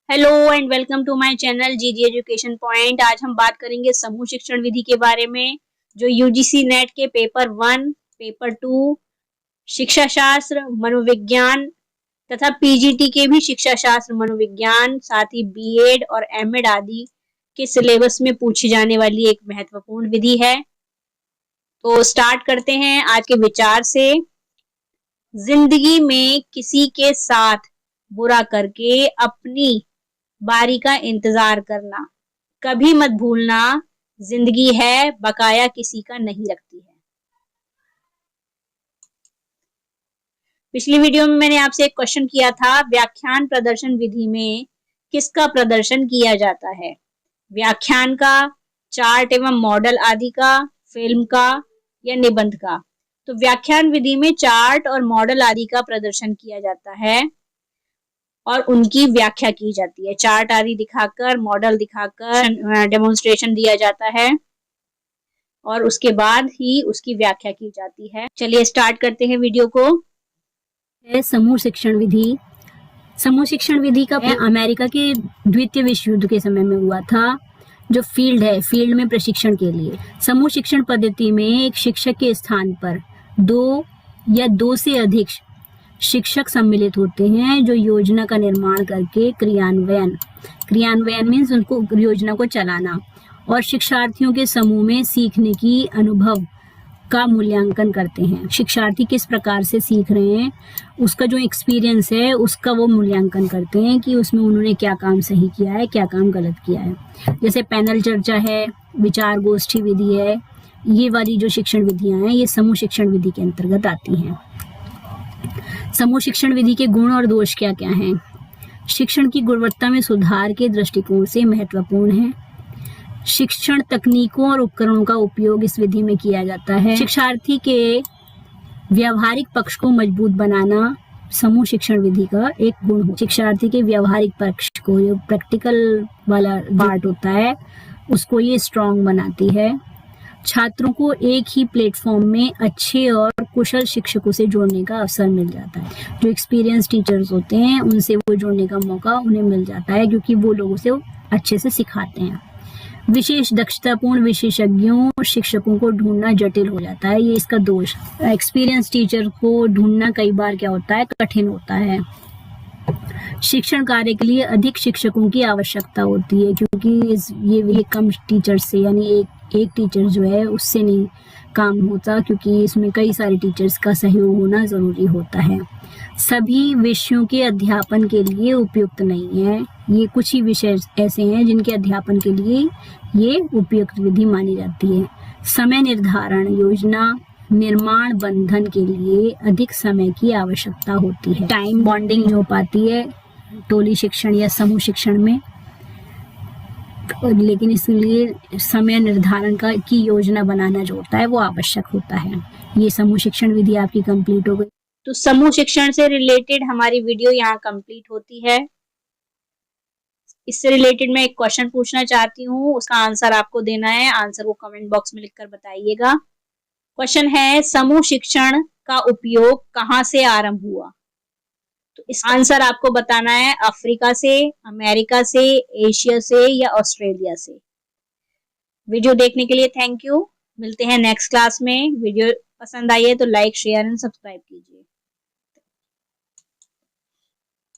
Hello and welcome to my channel GG education point. आज हम बात करेंगे समूह शिक्षण विधि के बारे में, जो यूजीसी नेट के पेपर 1, पेपर 2, शिक्षा शास्त्र, मनोविज्ञान तथा पीजीटी के भी शिक्षा शास्त्र, मनोविज्ञान, साथ ही बीएड और एमएड आदि के सिलेबस में पूछी जाने वाली एक महत्वपूर्ण विधि है। तो स्टार्ट करते हैं आज के विचार से। जिंदगी में किसी के साथ बुरा करके अपनी बारी का इंतजार करना, कभी मत भूलना, जिंदगी है बकाया किसी का नहीं रखती है। पिछली वीडियो में मैंने आपसे एक क्वेश्चन किया था, व्याख्यान प्रदर्शन विधि में किसका प्रदर्शन किया जाता है? व्याख्यान का, चार्ट एवं मॉडल आदि का, फिल्म का या निबंध का? तो व्याख्यान विधि में चार्ट और मॉडल आदि का प्रदर्शन किया जाता है और उनकी व्याख्या की जाती है। चार्ट आदि दिखाकर, मॉडल दिखाकर डेमोन्स्ट्रेशन दिया जाता है और उसके बाद ही उसकी व्याख्या की जाती है। चलिए स्टार्ट करते हैं वीडियो को। समूह शिक्षण विधि। समूह शिक्षण विधि का अमेरिका के द्वितीय विश्व युद्ध के समय में हुआ था, जो फील्ड में प्रशिक्षण के लिए। समूह शिक्षण पद्धति में एक शिक्षक के स्थान पर 2 या 2 से अधिक शिक्षक सम्मिलित होते हैं, जो योजना का निर्माण करके क्रियान्वयन मीन्स उनको योजना को चलाना और शिक्षार्थियों के समूह में सीखने की अनुभव का मूल्यांकन करते हैं। शिक्षार्थी किस प्रकार से सीख रहे हैं, उसका जो एक्सपीरियंस है उसका वो मूल्यांकन करते हैं कि उसमें उन्होंने क्या काम सही किया है, क्या काम गलत किया है। जैसे पैनल चर्चा है, विचार गोष्ठी विधि है, ये वाली जो शिक्षण विधियां हैं ये समूह शिक्षण विधि के अंतर्गत आती हैं। समूह शिक्षण विधि के गुण और दोष क्या क्या हैं? शिक्षण की गुणवत्ता में सुधार के दृष्टिकोण से महत्वपूर्ण है। शिक्षण तकनीकों और उपकरणों का उपयोग इस विधि में किया जाता है। शिक्षार्थी के व्यावहारिक पक्ष को मजबूत बनाना समूह शिक्षण विधि का एक गुण हो। शिक्षार्थी के व्यावहारिक पक्ष को, जो प्रैक्टिकल वाला पार्ट होता है, उसको ये स्ट्रॉन्ग बनाती है। छात्रों को एक ही प्लेटफॉर्म में अच्छे और कुशल शिक्षकों से जोड़ने का अवसर मिल जाता है। जो एक्सपीरियंस टीचर्स होते हैं उनसे वो जोड़ने का मौका उन्हें मिल जाता है, क्योंकि वो लोगों से अच्छे से सिखाते हैं। विशेष दक्षतापूर्ण विशेषज्ञों शिक्षकों को ढूंढना जटिल हो जाता है, ये इसका दोष। एक्सपीरियंस टीचर को ढूंढना कई बार क्या होता है, कठिन होता है। शिक्षण कार्य के लिए अधिक शिक्षकों की आवश्यकता होती है, क्योंकि ये कम टीचर से, यानी एक टीचर जो है उससे नहीं काम होता, क्योंकि इसमें कई सारे टीचर्स का सहयोग होना जरूरी होता है। सभी विषयों के अध्यापन के लिए उपयुक्त नहीं है। ये कुछ ही विषय ऐसे हैं जिनके अध्यापन के लिए ये उपयुक्त विधि मानी जाती है। समय निर्धारण, योजना निर्माण बंधन के लिए अधिक समय की आवश्यकता होती है। टाइम बॉन्डिंग नहीं हो पाती है टोली शिक्षण या समूह शिक्षण में, लेकिन इसलिए समय निर्धारण की योजना बनाना जो होता है वो आवश्यक होता है। ये समूह शिक्षण विधि आपकी कंप्लीट हो गई। तो समूह शिक्षण से रिलेटेड हमारी वीडियो यहाँ कंप्लीट होती है। इससे रिलेटेड मैं एक क्वेश्चन पूछना चाहती हूँ, उसका आंसर आपको देना है। आंसर को कमेंट बॉक्स में लिखकर बताइएगा। क्वेश्चन है, समूह शिक्षण का उपयोग कहाँ से आरंभ हुआ? तो इसका आंसर आपको बताना है, अफ्रीका से, अमेरिका से, एशिया से या ऑस्ट्रेलिया से। वीडियो देखने के लिए थैंक यू। मिलते हैं नेक्स्ट क्लास में। वीडियो पसंद आई है तो लाइक, शेयर एंड सब्सक्राइब कीजिए।